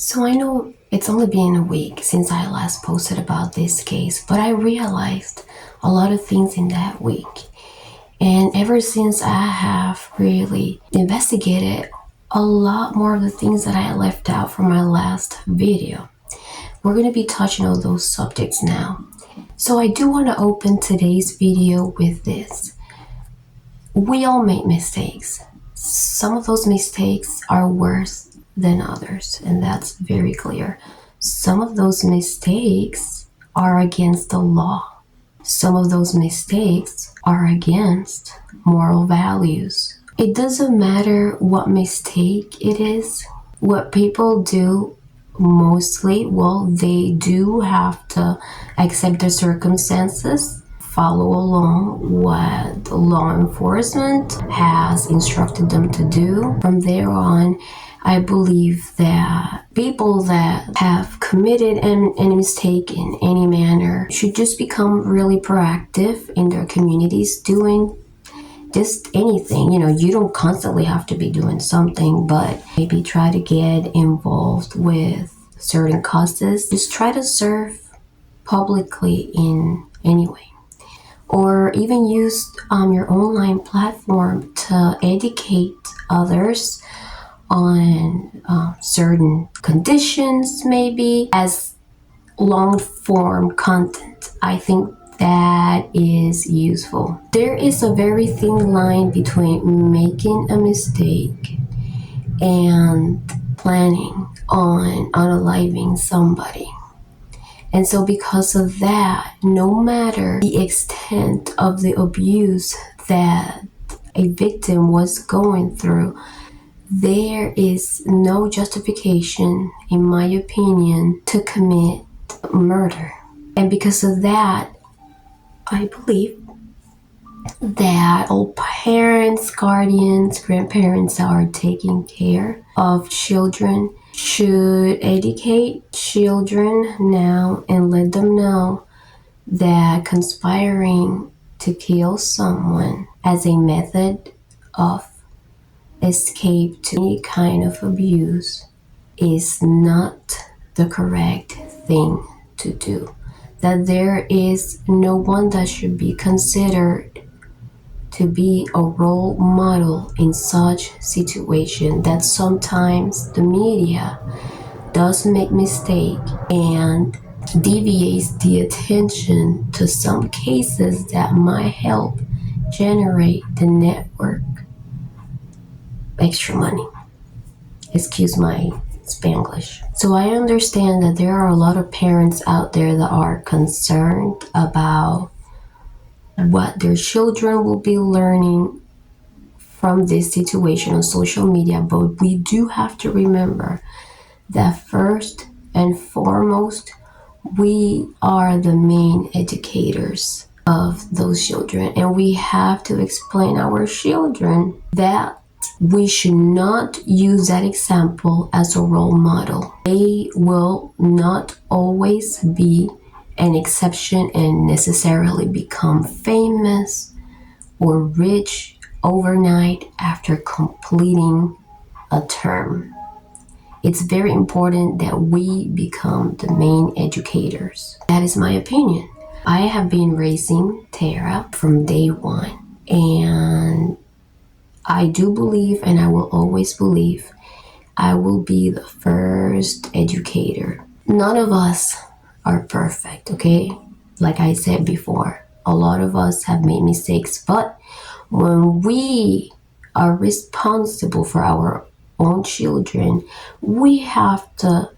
So I know it's only been a week since I last posted about this case, but I realized a lot of things in that week. And ever since I have really investigated a lot more of the things that I left out from my last video. We're going to be touching on those subjects now. So I do want to open today's video with this. We all make mistakes. Some of those mistakes are worse than others, and that's very clear. Some of those mistakes are against the law. Some of those mistakes are against moral values. It doesn't matter what mistake it is. What people do mostly, well, they do have to accept the circumstances, follow along what law enforcement has instructed them to do. From there on, I believe that people that have committed any mistake in any manner should just become really proactive in their communities, doing just anything. You don't constantly have to be doing something, but maybe try to get involved with certain causes. Just try to serve publicly in any way. Or even use your online platform to educate others on certain conditions, maybe as long form content. I think that is useful. There is a very thin line between making a mistake and planning on unaliving somebody. And so because of that, no matter the extent of the abuse that a victim was going through, there is no justification, in my opinion, to commit murder. And because of that, I believe that all parents, guardians, grandparents that are taking care of children should educate children now and let them know that conspiring to kill someone as a method of escape to any kind of abuse is not the correct thing to do. That there is no one that should be considered to be a role model in such situation. That sometimes the media does make mistake and deviates the attention to some cases that might help generate the network extra money. Excuse my Spanglish. So I understand that there are a lot of parents out there that are concerned about what their children will be learning from this situation on social media, but we do have to remember that first and foremost, we are the main educators of those children, and we have to explain our children that we should not use that example as a role model. They will not always be an exception and necessarily become famous or rich overnight after completing a term. It's very important that we become the main educators. That is my opinion. I have been raising Tara from day one, and I do believe, and I will always believe, I will be the first educator. None of us are perfect, okay? Like I said before, a lot of us have made mistakes, but when we are responsible for our own children, we have to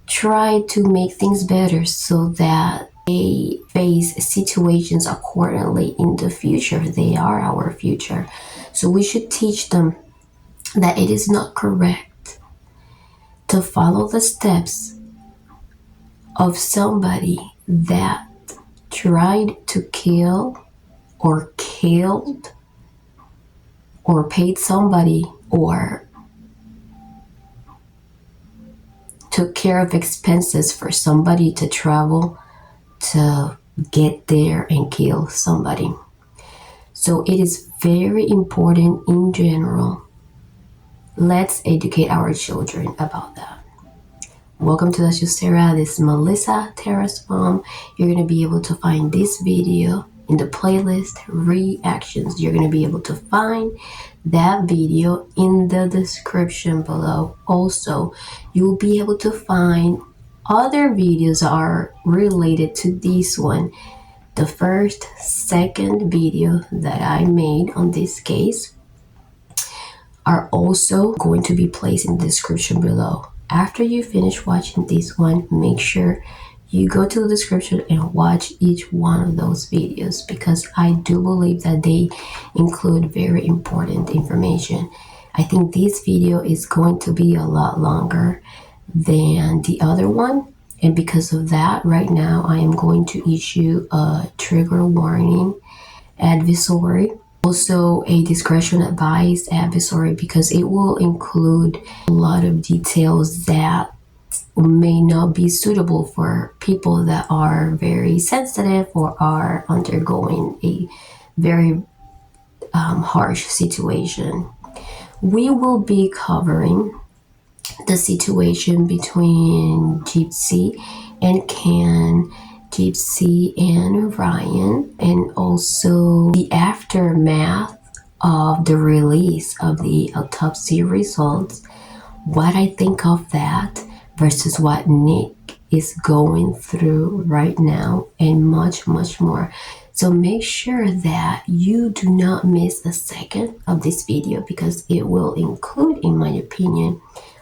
try to make things better so that they face situations accordingly in the future. They are our future. So we should teach them that it is not correct to follow the steps of somebody that tried to kill or killed or paid somebody or took care of expenses for somebody to travel to get there and kill somebody. So it is very important in general. Let's educate our children about that. Welcome to Let's Just Sarah. This is Melissa, Tara's mom. You're going to be able to find this video in the playlist reactions. You're going to be able to find that video in the description below. Also, you'll be able to find other videos that are related to this one. The first, second video that I made on this case are also going to be placed in the description below. After you finish watching this one, make sure you go to the description and watch each one of those videos, because I do believe that they include very important information. I think this video is going to be a lot longer than the other one, and because of that, right now I am going to issue a trigger warning advisory, also a discretion advised advisory, because it will include a lot of details that may not be suitable for people that are very sensitive or are undergoing a very harsh situation. We will be covering the situation between GYPSY and Ken, GYPSY and Ryan, and also the aftermath of the release of the autopsy results, what I think of that versus what Nick is going through right now, and much, much more. So make sure that you do not miss a second of this video, because it will include, in my opinion,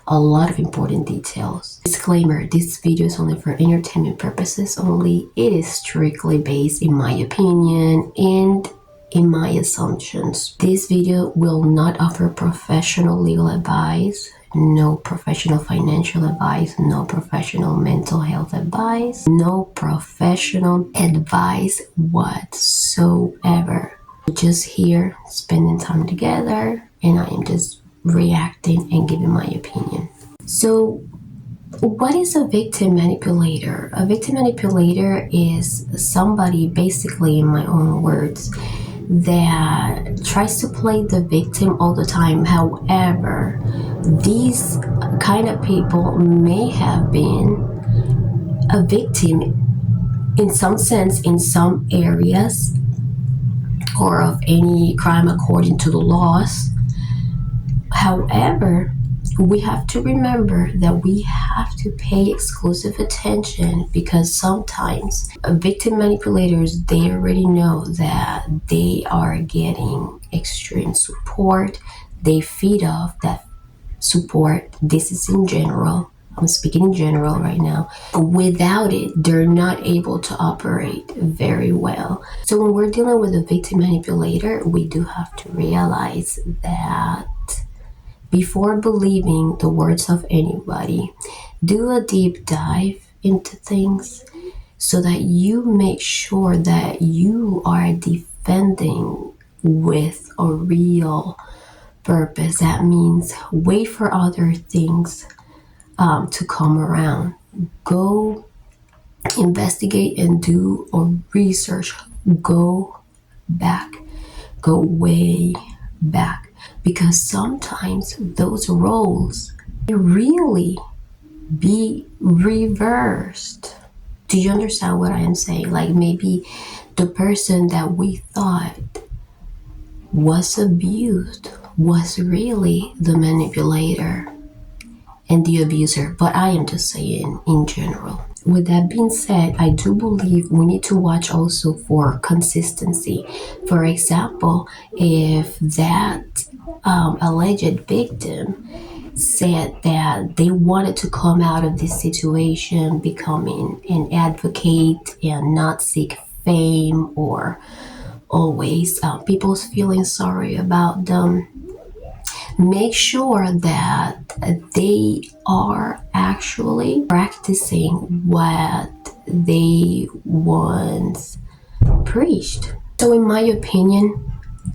a lot of important details. Disclaimer, this video is only for entertainment purposes only. It is strictly based in my opinion and in my assumptions. This video will not offer professional legal advice, no professional financial advice, no professional mental health advice, no professional advice whatsoever. We're just here spending time together, and I am just reacting and giving my opinion. So, what is a victim manipulator? A victim manipulator is somebody, basically, in my own words, that tries to play the victim all the time. However, these kind of people may have been a victim in some sense, in some areas, or of any crime according to the laws. However, we have to remember that we have to pay exclusive attention, because sometimes victim manipulators, they already know that they are getting extreme support. They feed off that support. This is in general. I'm speaking in general right now. Without it, they're not able to operate very well. So when we're dealing with a victim manipulator, we do have to realize that before believing the words of anybody, do a deep dive into things so that you make sure that you are defending with a real purpose. That means wait for other things to come around. Go investigate and do a research. Go back. Go way back. Because sometimes those roles really be reversed. Do you understand what I am saying? Like, maybe the person that we thought was abused was really the manipulator and the abuser. But I am just saying in general. With that being said, I do believe we need to watch also for consistency. For example, if that alleged victim said that they wanted to come out of this situation becoming an advocate and not seek fame, or always people's feeling sorry about them, make sure that they are actually practicing what they once preached. So in my opinion,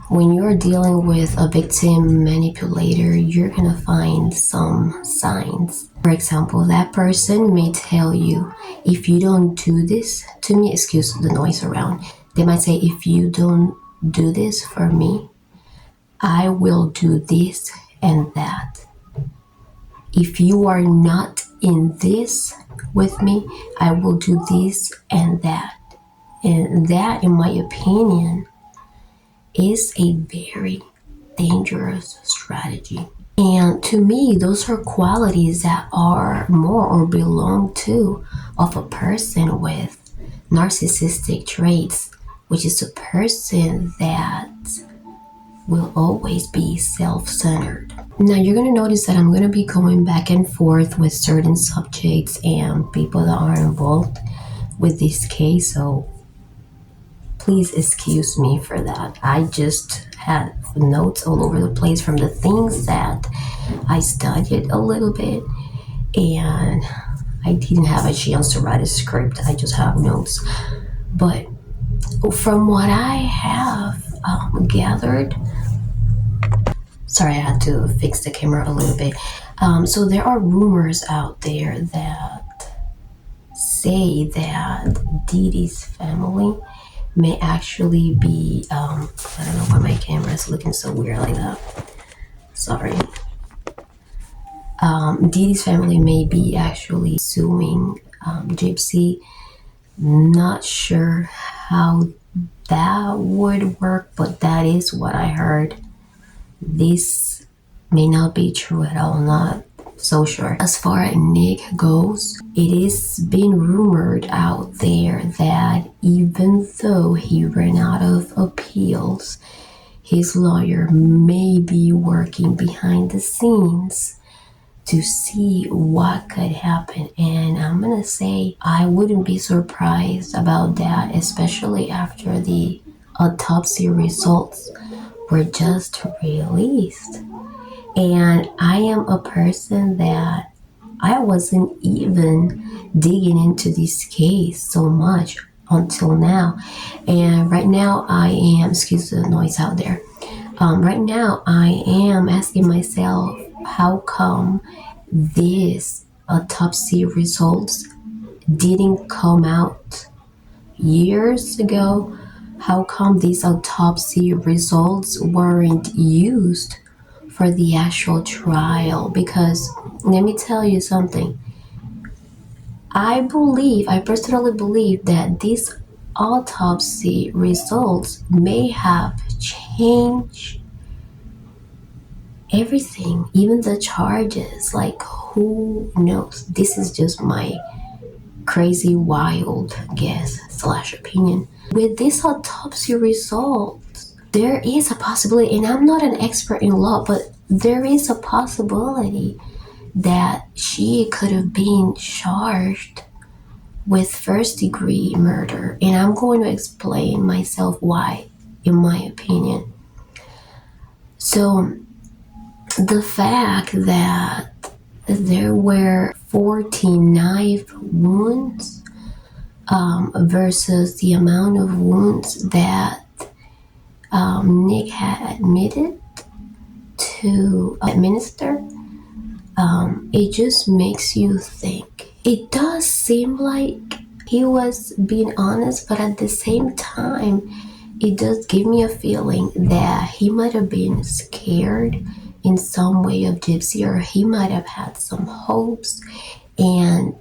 when you're dealing with a victim manipulator, you're gonna find some signs. For example, that person may tell you, if you don't do this to me, excuse the noise around, they might say, if you don't do this for me, I will do this and that. If you are not in this with me, I will do this and that. And that, in my opinion, is a very dangerous strategy. And to me, those are qualities that are more or belong to of a person with narcissistic traits, which is a person that will always be self-centered. Now you're going to notice that I'm going to be going back and forth with certain subjects and people that are involved with this case, so please excuse me for that. I just had notes all over the place from the things that I studied a little bit, and I didn't have a chance to write a script. I just have notes. But from what I have gathered, sorry, I had to fix the camera a little bit. So there are rumors out there that say that Dee's family may actually be, I don't know why my camera is looking so weird like that. Sorry. Dee's family may be actually suing GYPSY. Not sure how that would work, but that is what I heard. This may not be true at all, not so sure. As far as Nick goes, it is being rumored out there that even though he ran out of appeals, his lawyer may be working behind the scenes to see what could happen. And I'm gonna say I wouldn't be surprised about that, especially after the autopsy results were just released. And I am a person that I wasn't even digging into this case so much until now. And right now I am, excuse the noise out there. Right now I am asking myself, how come these autopsy results didn't come out years ago? How come these autopsy results weren't used for the actual trial? Because let me tell you something. I personally believe that these autopsy results may have changed everything, even the charges. Like, who knows? This is just my crazy, wild guess / opinion. With this autopsy results, there is a possibility, and I'm not an expert in law, but there is a possibility that she could have been charged with first-degree murder. And I'm going to explain myself why, in my opinion. So, the fact that there were 14 knife wounds versus the amount of wounds that Nick had admitted to administer, it just makes you think. It does seem like he was being honest, but at the same time, it does give me a feeling that he might have been scared in some way of GYPSY, or he might have had some hopes, and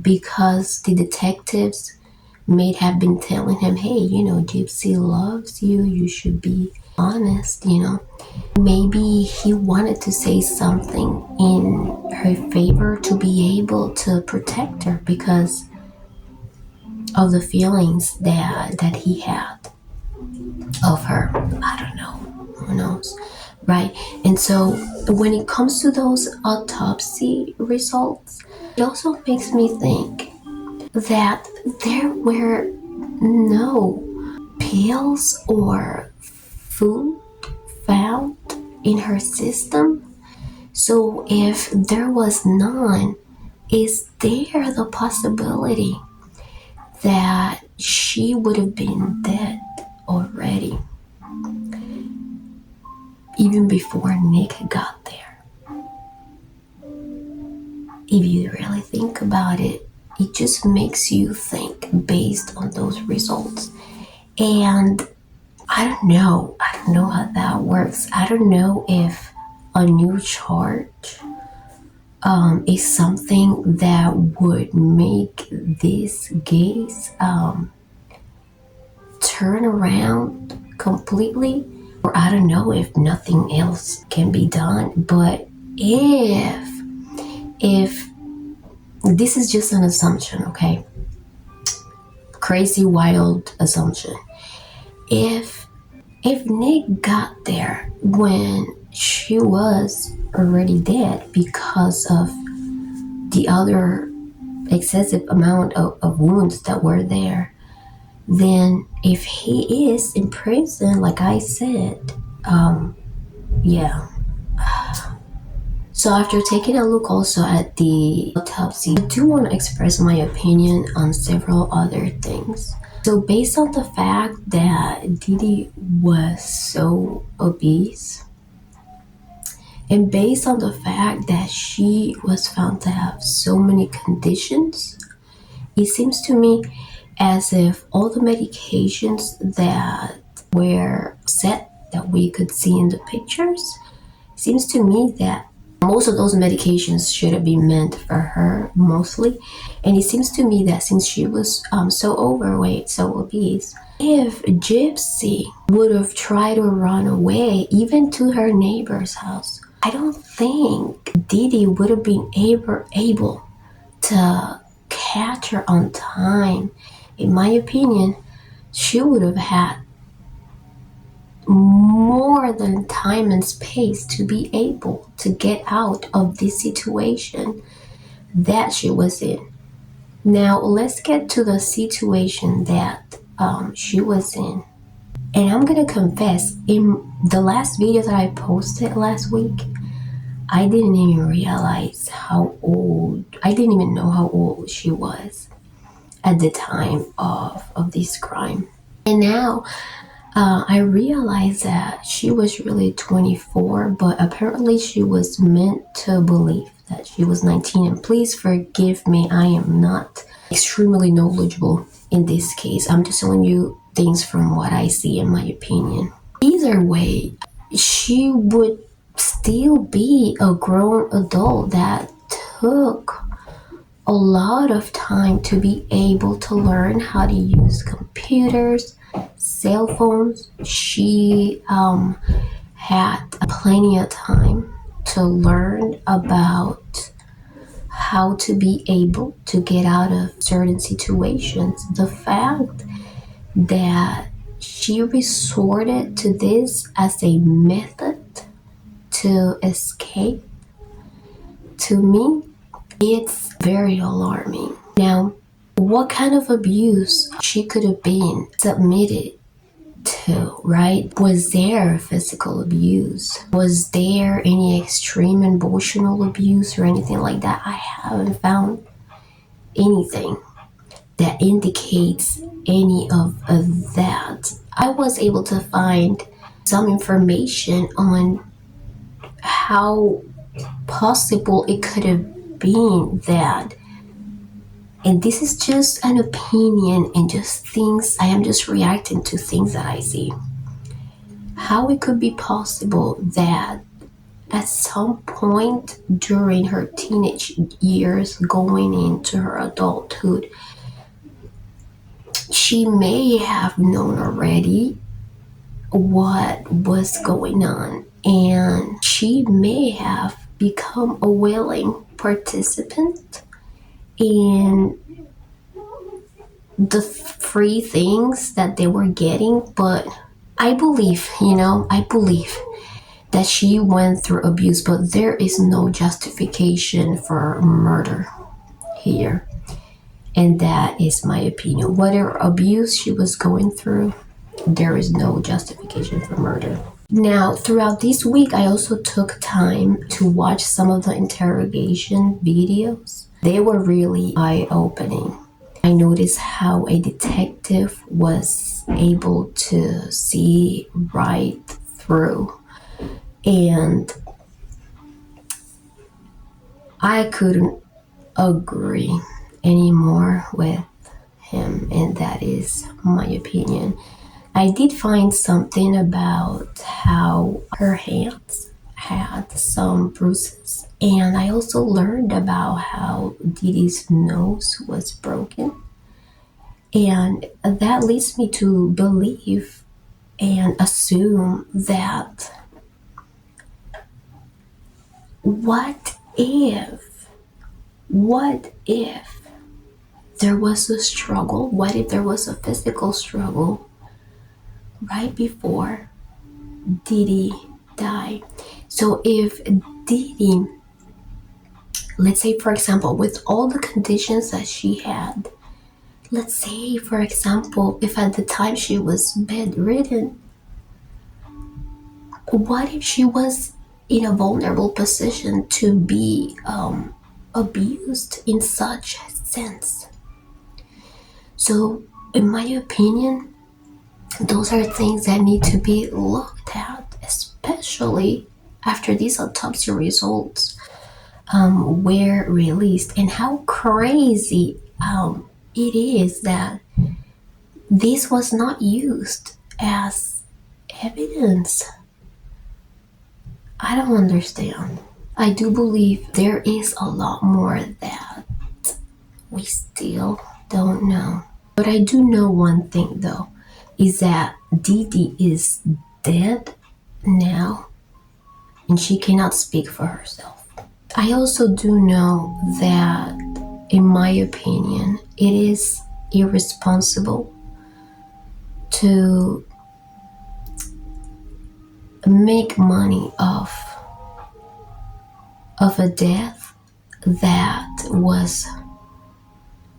because the detectives may have been telling him, hey, GYPSY loves you, you should be honest, maybe he wanted to say something in her favor to be able to protect her because of the feelings that he had of her. I don't know, who knows, right? And so when it comes to those autopsy results, it also makes me think that there were no pills or food found in her system. So if there was none, is there the possibility that she would have been dead already, even before Nick got there? If you really think about it, it just makes you think based on those results. And I don't know how that works. I don't know if a new charge is something that would make this case turn around completely, or I don't know if nothing else can be done. But if this is just an assumption, okay, crazy wild assumption, if Nick got there when she was already dead because of the other excessive amount of wounds that were there, then if he is in prison, like I said, yeah. So after taking a look also at the autopsy, I do want to express my opinion on several other things. So based on the fact that DEE was so obese, and based on the fact that she was found to have so many conditions, it seems to me as if all the medications that were set that we could see in the pictures, seems to me that most of those medications should have been meant for her mostly. And it seems to me that since she was so overweight, so obese, if GYPSY would have tried to run away even to her neighbor's house, I don't think DEE would have been able to catch her on time. In my opinion, she would have had more than time and space to be able to get out of this situation that she was in. Now, let's get to the situation that she was in. And I'm gonna confess, in the last video that I posted last week, I didn't even realize how old, I didn't even know how old she was at the time of this crime. And now I realized that she was really 24, but apparently she was meant to believe that she was 19. And please forgive me, I am not extremely knowledgeable in this case. I'm just telling you things from what I see, in my opinion. Either way, she would still be a grown adult that took a lot of time to be able to learn how to use computers, cell phones. She had plenty of time to learn about how to be able to get out of certain situations. The fact that she resorted to this as a method to escape, to me, it's very alarming. Now, what kind of abuse she could have been submitted to, right? Was there physical abuse? Was there any extreme emotional abuse or anything like that? I haven't found anything that indicates any of that. I was able to find some information on how possible it could have been that, and this is just an opinion and just things, I am just reacting to things that I see, how it could be possible that at some point during her teenage years going into her adulthood, she may have known already what was going on, and she may have become a willing participant in the free things that they were getting. But I believe that she went through abuse, but there is no justification for murder here. And that is my opinion. Whatever abuse she was going through, there is no justification for murder. Now, throughout this week, I also took time to watch some of the interrogation videos. They were really eye-opening. I noticed how a detective was able to see right through. And I couldn't agree anymore with him, and that is my opinion. I did find something about how her hands had some bruises, and I also learned about how Dee's nose was broken. And that leads me to believe and assume that what if there was a struggle? What if there was a physical struggle right before Dee died? So if Dee, let's say for example, with all the conditions that she had, let's say for example, if at the time she was bedridden, what if she was in a vulnerable position to be abused in such sense? So in my opinion, those are things that need to be looked at, especially after these autopsy results were released, and how crazy it is that this was not used as evidence. I don't understand. I do believe there is a lot more that we still don't know. But I do know one thing though, is that Dee is dead now and she cannot speak for herself. I also do know that, in my opinion, it is irresponsible to make money off of a death that was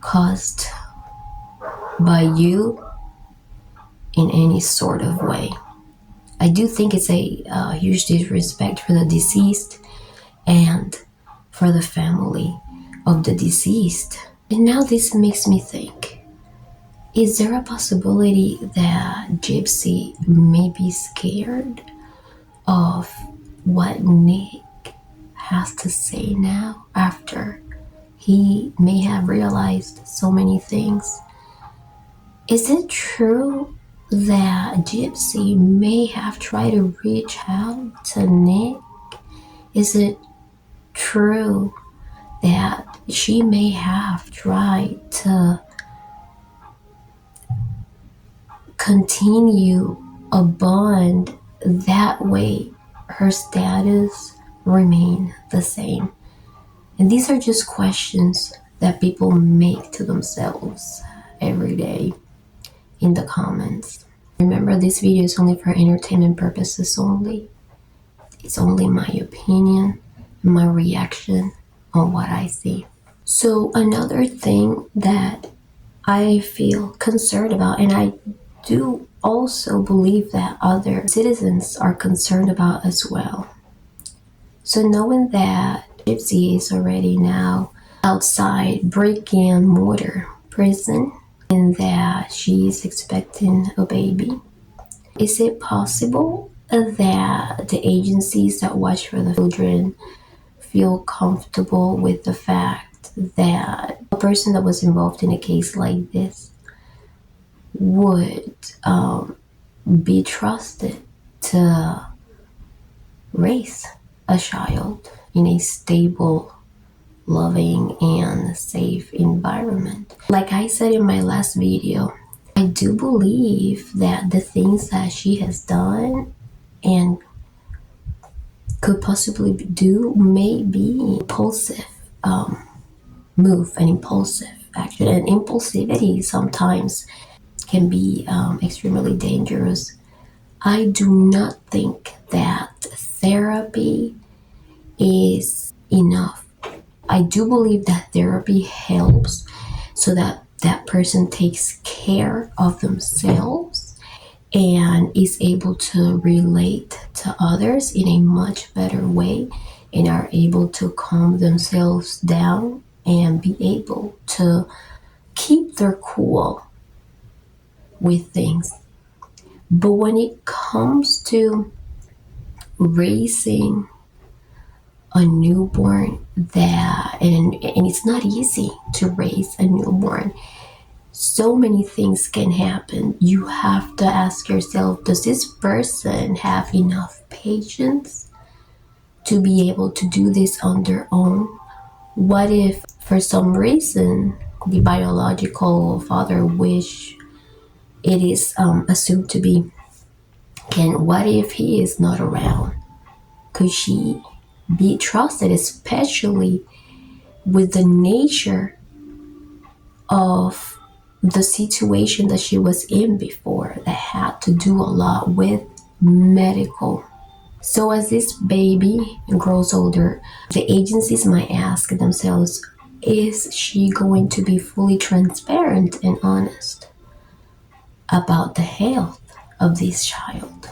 caused by you in any sort of way. I do think it's a huge disrespect for the deceased and for the family of the deceased. And now this makes me think, is there a possibility that Gypsy may be scared of what Nick has to say now after he may have realized so many things? Is it true that Gypsy may have tried to reach out to Nick? Is it true that she may have tried to continue a bond that way her status remain the same? And these are just questions that people make to themselves every day in the comments. Remember, this video is only for entertainment purposes only. It's only my opinion, my reaction on what I see. So another thing that I feel concerned about, and I do also believe that other citizens are concerned about as well. So knowing that Gypsy is already now outside brick-and-mortar prison and that she is expecting a baby, is it possible that the agencies that watch for the children feel comfortable with the fact that a person that was involved in a case like this would be trusted to raise a child in a stable, loving, and safe environment? Like I said in my last video, I do believe that the things that she has done and could possibly do may be impulsive move, an impulsive action. And impulsivity sometimes can be extremely dangerous. I do not think that therapy is enough. I do believe that therapy helps so that that person takes care of themselves and is able to relate to others in a much better way and are able to calm themselves down and be able to keep their cool with things. But when it comes to raising a newborn, and it's not easy to raise a newborn, so many things can happen. You have to ask yourself, does this person have enough patience to be able to do this on their own? What if for some reason the biological father wish it is assumed to be, and what if he is not around? Could she be trusted, especially with the nature of the situation that she was in before that had to do a lot with medical? So as this baby grows older, the agencies might ask themselves, is she going to be fully transparent and honest about the health of this child?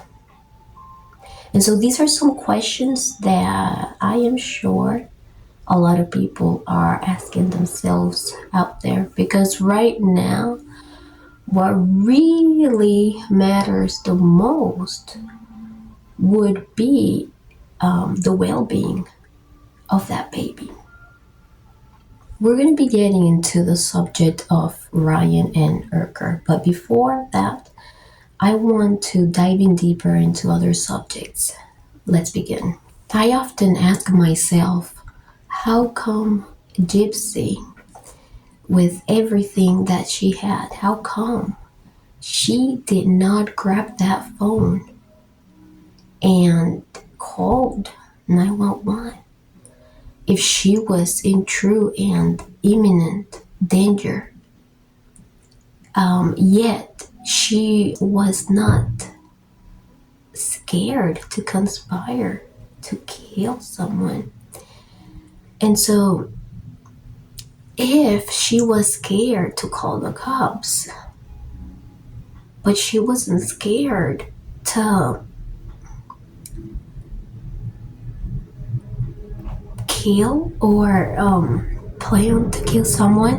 And so these are some questions that I am sure a lot of people are asking themselves out there, because right now, what really matters the most would be the well-being of that baby. We're going to be getting into the subject of Ryan and URKER, but before that, I want to dive in deeper into other subjects. Let's begin. I often ask myself, how come Gypsy, with everything that she had, how come she did not grab that phone and called 911 if she was in true and imminent danger? Yet she was not scared to conspire to kill someone. And so if she was scared to call the cops, but she wasn't scared to kill or plan to kill someone,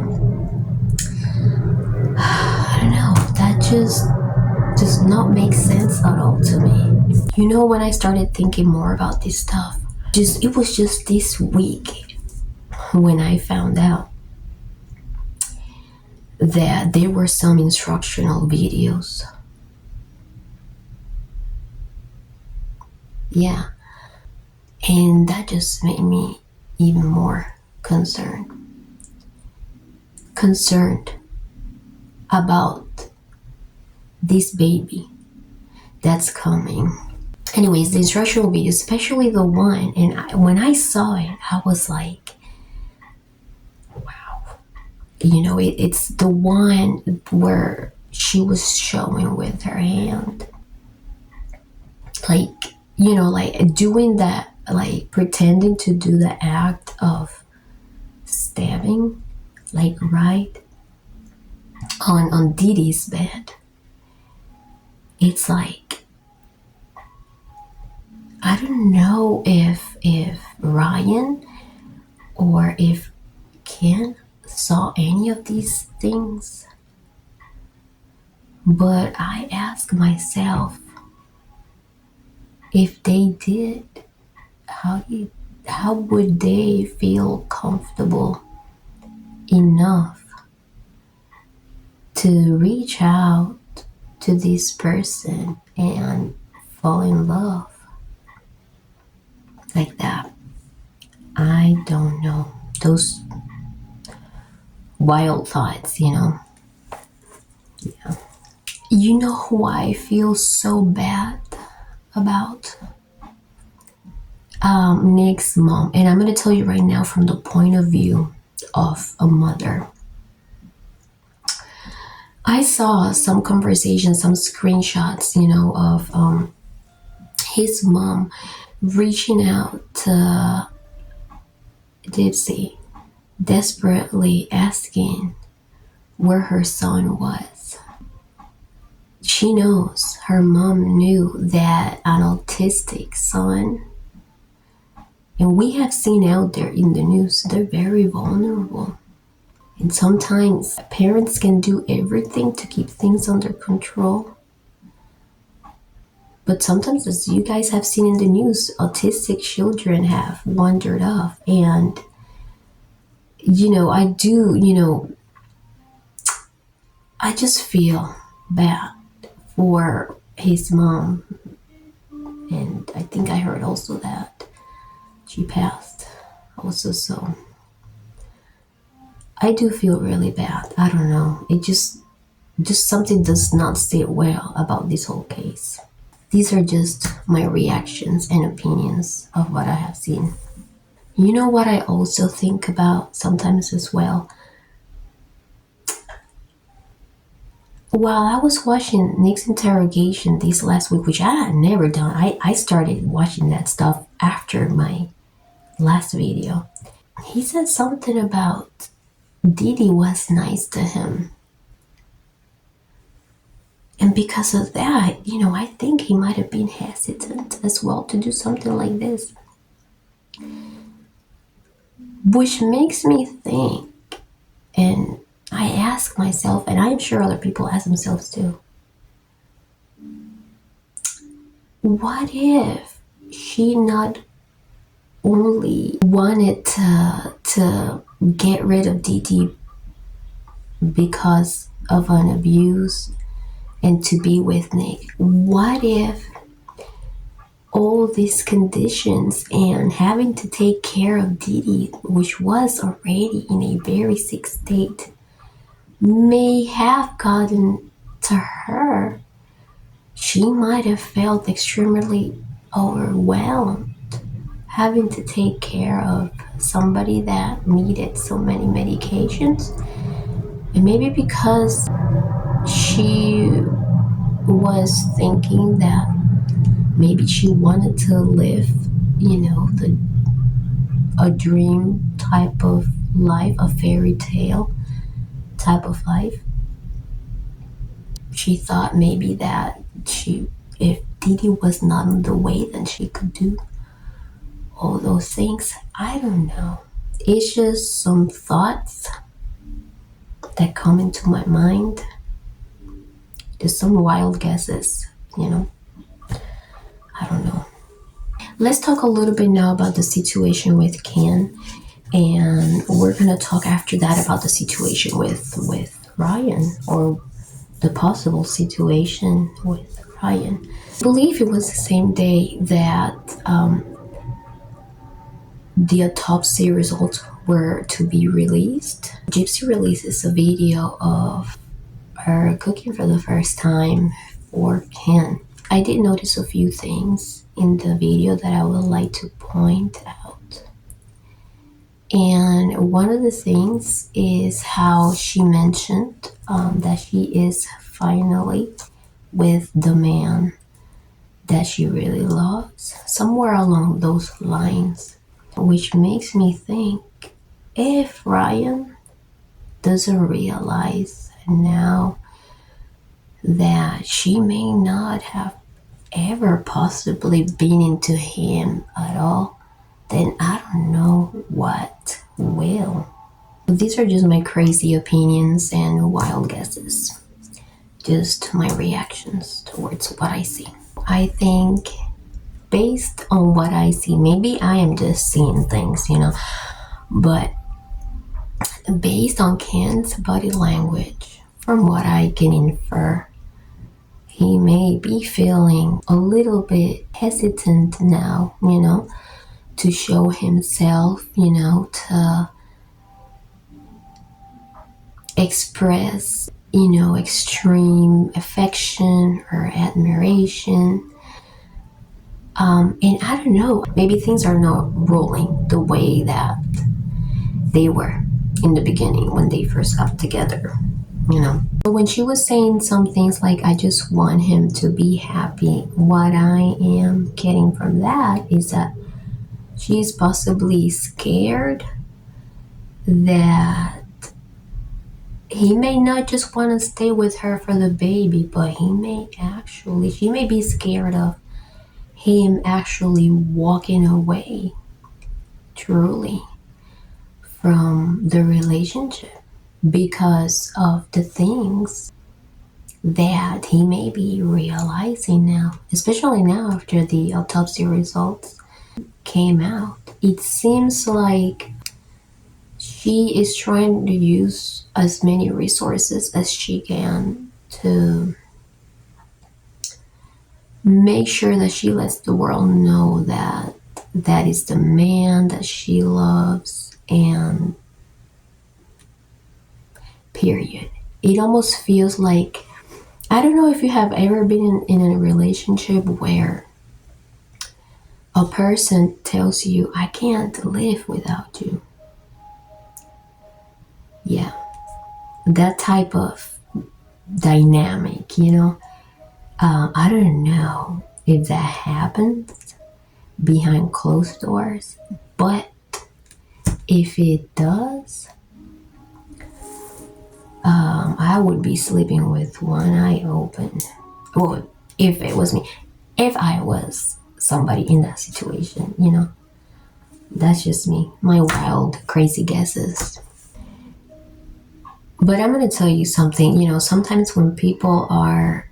I don't know, that just does not make sense at all to me. You know, when I started thinking more about this stuff, it was just this week when I found out that there were some instructional videos. Yeah. And that just made me even more concerned about this baby that's coming. Anyways, the instructional video, especially the one, and when I saw it, I was like, wow. You know, it's the one where she was showing with her hand, like, you know, like doing that, like pretending to do the act of stabbing, like right on DeeDee's bed. It's like, I don't know if Ryan or if Ken saw any of these things, but I ask myself, if they did, how would they feel comfortable enough to reach out to this person and fall in love like that? I don't know. Those wild thoughts, you know. Yeah. You know who I feel so bad about? Nick's mom. And I'm going to tell you right now from the point of view of a mother. I saw some conversations, some screenshots, you know, of his mom reaching out to Gypsy, desperately asking where her son was. She knows, her mom knew that an autistic son, and we have seen out there in the news, they're very vulnerable. And sometimes parents can do everything to keep things under control. But sometimes, as you guys have seen in the news, autistic children have wandered off. And, you know, I just feel bad for his mom. And I think I heard also that she passed. So I do feel really bad. I don't know. It just something does not sit well about this whole case. These are just my reactions and opinions of what I have seen. You know what I also think about sometimes as well? While I was watching Nick's interrogation this last week, which I had never done, I started watching that stuff after my last video. He said something about DEE was nice to him. And because of that, I think he might have been hesitant as well to do something like this. Which makes me think, and I ask myself, and I'm sure other people ask themselves too, what if she not only wanted to get rid of DEE because of an abuse and to be with Nick? What if all these conditions and having to take care of DEE, which was already in a very sick state, may have gotten to her? She might have felt extremely overwhelmed having to take care of somebody that needed so many medications. And maybe because she was thinking that maybe she wanted to live, a dream type of life, a fairy tale type of life. She thought maybe that if DEE was not in the way, then she could do all those things. I don't know. It's just some thoughts that come into my mind. Just some wild guesses, I don't know. Let's talk a little bit now about the situation with Ken, and we're gonna talk after that about the situation with Ryan, or the possible situation with Ryan. I believe it was the same day that the autopsy results were to be released. Gypsy releases a video of her cooking for the first time for Ken. I did notice a few things in the video that I would like to point out. And one of the things is how she mentioned that she is finally with the man that she really loves, somewhere along those lines, which makes me think, if Ryan doesn't realize now that she may not have ever possibly been into him at all, then I don't know what will. These are just my crazy opinions and wild guesses. Just my reactions towards what I see. I think based on what I see, maybe I am just seeing things, but based on Ken's body language, from what I can infer, he may be feeling a little bit hesitant now, to show himself, to express, extreme affection or admiration. And I don't know, maybe things are not rolling the way that they were in the beginning when they first got together, When she was saying some things like, I just want him to be happy, what I am getting from that is that she's possibly scared that he may not just want to stay with her for the baby, but she may be scared of him actually walking away truly from the relationship because of the things that he may be realizing now, especially now after the autopsy results came out. It seems like she is trying to use as many resources as she can to make sure that she lets the world know that that is the man that she loves, and period. It almost feels like, I don't know if you have ever been in a relationship where a person tells you, I can't live without you. Yeah, that type of dynamic, I don't know if that happens behind closed doors, but if it does, I would be sleeping with one eye open. Well, if it was me, if I was somebody in that situation, that's just me, my wild, crazy guesses. But I'm going to tell you something, sometimes when people are,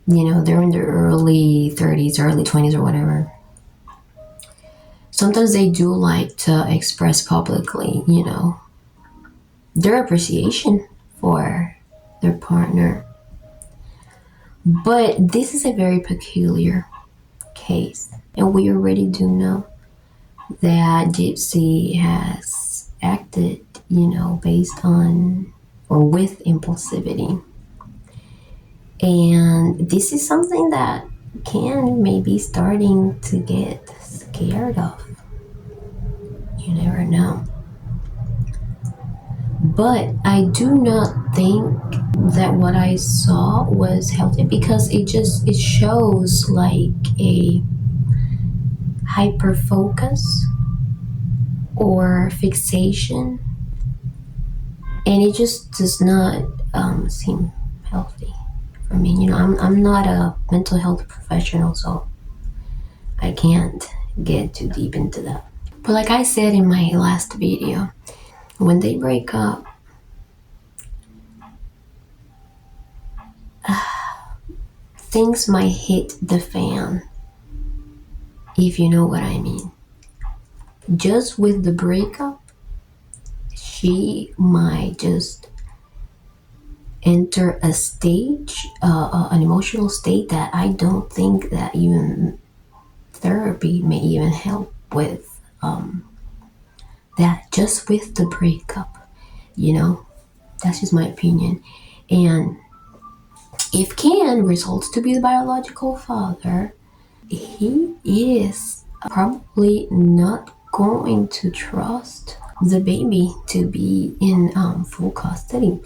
they're in their early 30s, early 20s, or whatever, sometimes they do like to express publicly, their appreciation for their partner. But this is a very peculiar case, and we already do know that GYPSY has acted, based on or with impulsivity. And this is something that Ken may be starting to get scared of. You never know. But I do not think that what I saw was healthy, because it shows like a hyper focus or fixation, and it just does not seem healthy for me. I'm not a mental health professional, so I can't get too deep into that. But like I said in my last video, when they break up, things might hit the fan, if you know what I mean. Just with the breakup, she might just enter a stage, an emotional state that I don't think that even therapy may even help with. That just with the breakup, that's just my opinion. And if Ken results to be the biological father, he is probably not going to trust the baby to be in full custody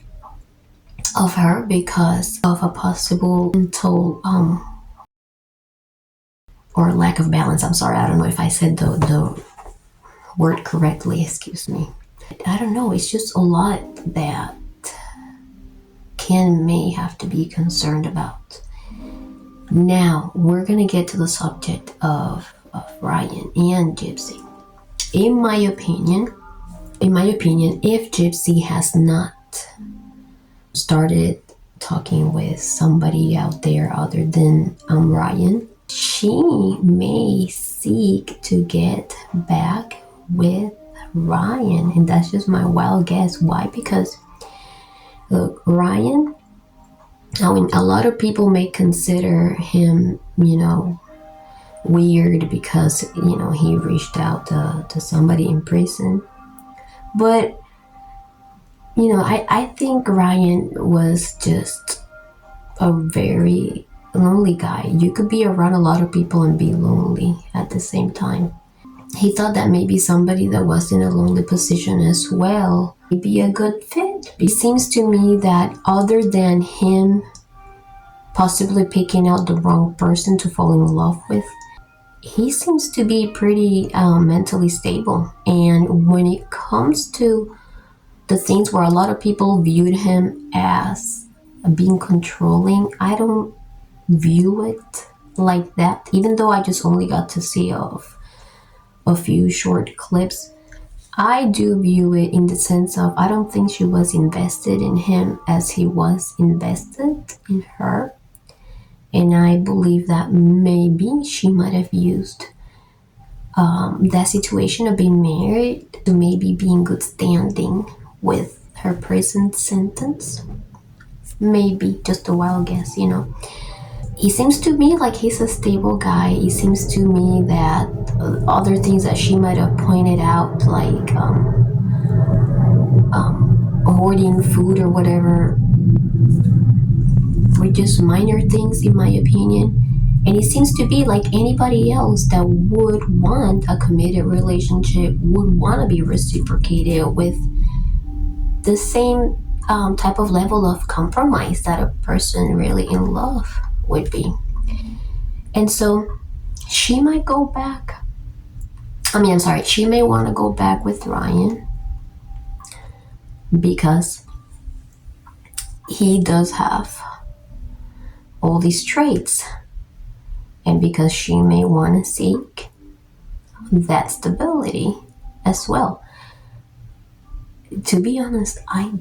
of her because of a possible mental or lack of balance. I'm sorry, I don't know if I said the word correctly, excuse me. I don't know, it's just a lot that Ken may have to be concerned about. Now, we're gonna get to the subject of Ryan and GYPSY. In my opinion, if GYPSY has not started talking with somebody out there other than Ryan, she may seek to get back with Ryan, and that's just my wild guess. Why? Because look, Ryan, I mean, a lot of people may consider him, weird because, he reached out to somebody in prison. But, I think Ryan was just a very lonely guy. You could be around a lot of people and be lonely at the same time. He thought that maybe somebody that was in a lonely position as well would be a good fit. It seems to me that other than him possibly picking out the wrong person to fall in love with, he seems to be pretty mentally stable. And when it comes to the things where a lot of people viewed him as being controlling, I don't view it like that, even though I just only got to see a few short clips. I do view it in the sense of, I don't think she was invested in him as he was invested in her. And I believe that maybe she might have used that situation of being married to maybe be in good standing with her prison sentence. Maybe, just a wild guess, He seems to me like he's a stable guy. It seems to me that other things that she might have pointed out, like hoarding food or whatever, were just minor things in my opinion. And it seems to be like anybody else that would want a committed relationship would want to be reciprocated with the same type of level of compromise that a person really in love would be. And so she might go back. I'm sorry, she may want to go back with Ryan because he does have all these traits, and because she may want to seek that stability as well. To be honest, I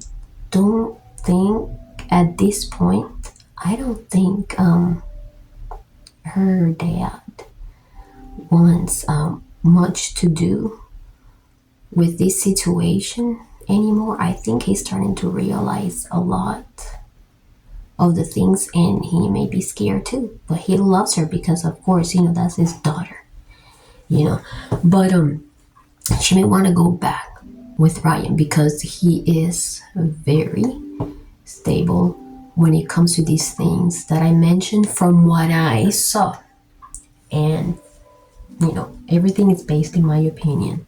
don't think at this point, I don't think her dad wants much to do with this situation anymore. I think he's starting to realize a lot of the things, and he may be scared too, but he loves her because, of course, that's his daughter, but she may want to go back with Ryan because he is very stable when it comes to these things that I mentioned from what I saw. And everything is based in my opinion.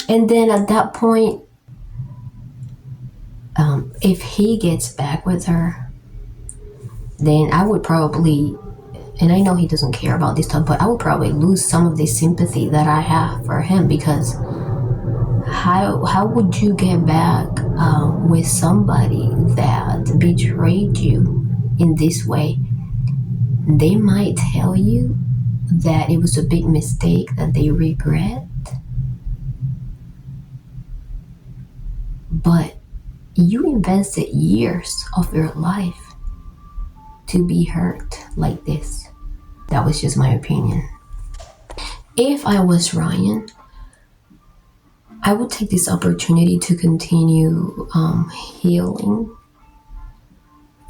And then at that point, if he gets back with her, then I would probably, and I know he doesn't care about this stuff, but I would probably lose some of the sympathy that I have for him, because how would you get back with somebody that betrayed you in this way? They might tell you that it was a big mistake that they regret, but you invested years of your life to be hurt like this. That was just my opinion. If I was Ryan, I would take this opportunity to continue healing,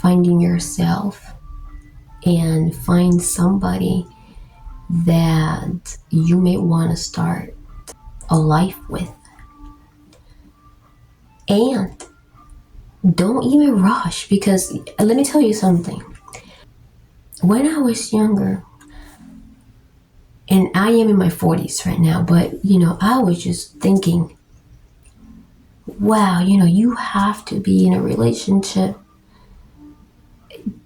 finding yourself, and find somebody that you may want to start a life with. And don't even rush, because let me tell you something. When I was younger, and I am in my 40s right now, but I was just thinking, wow, you have to be in a relationship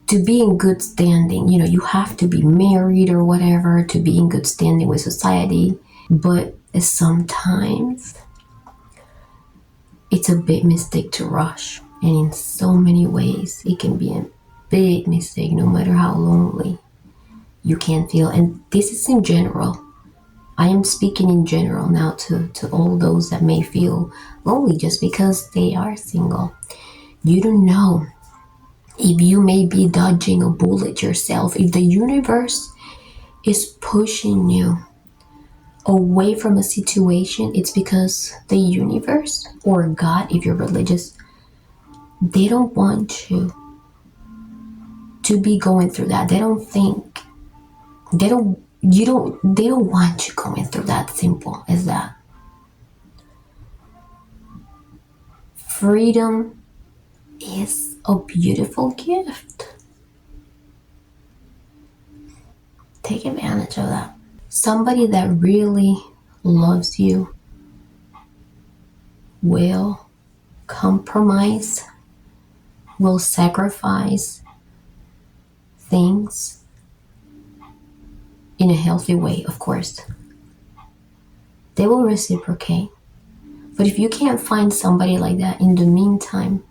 to be in good standing. You have to be married or whatever to be in good standing with society. But sometimes it's a big mistake to rush. And in so many ways, it can be a big mistake, no matter how lonely you can feel. And this is in general. I am speaking in general now to all those that may feel lonely just because they are single. You don't know if you may be dodging a bullet yourself. If the universe is pushing you away from a situation, it's because the universe or God, if you're religious, they don't want you to be going through that. They don't want you going through that. Simple as that. Freedom is a beautiful gift. Take advantage of that. Somebody that really loves you will compromise, will sacrifice things in a healthy way, of course. They will reciprocate. But if you can't find somebody like that in the meantime,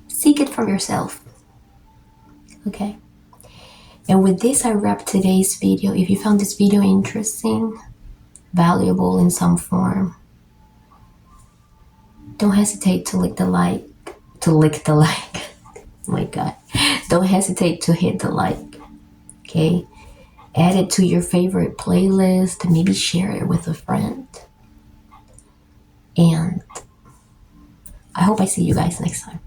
seek it for yourself. Okay? And with this, I wrap today's video. If you found this video interesting, valuable in some form, don't hesitate to lick the like. Oh my God. Don't hesitate to hit the like. Okay? Add it to your favorite playlist. Maybe share it with a friend. And I hope I see you guys next time.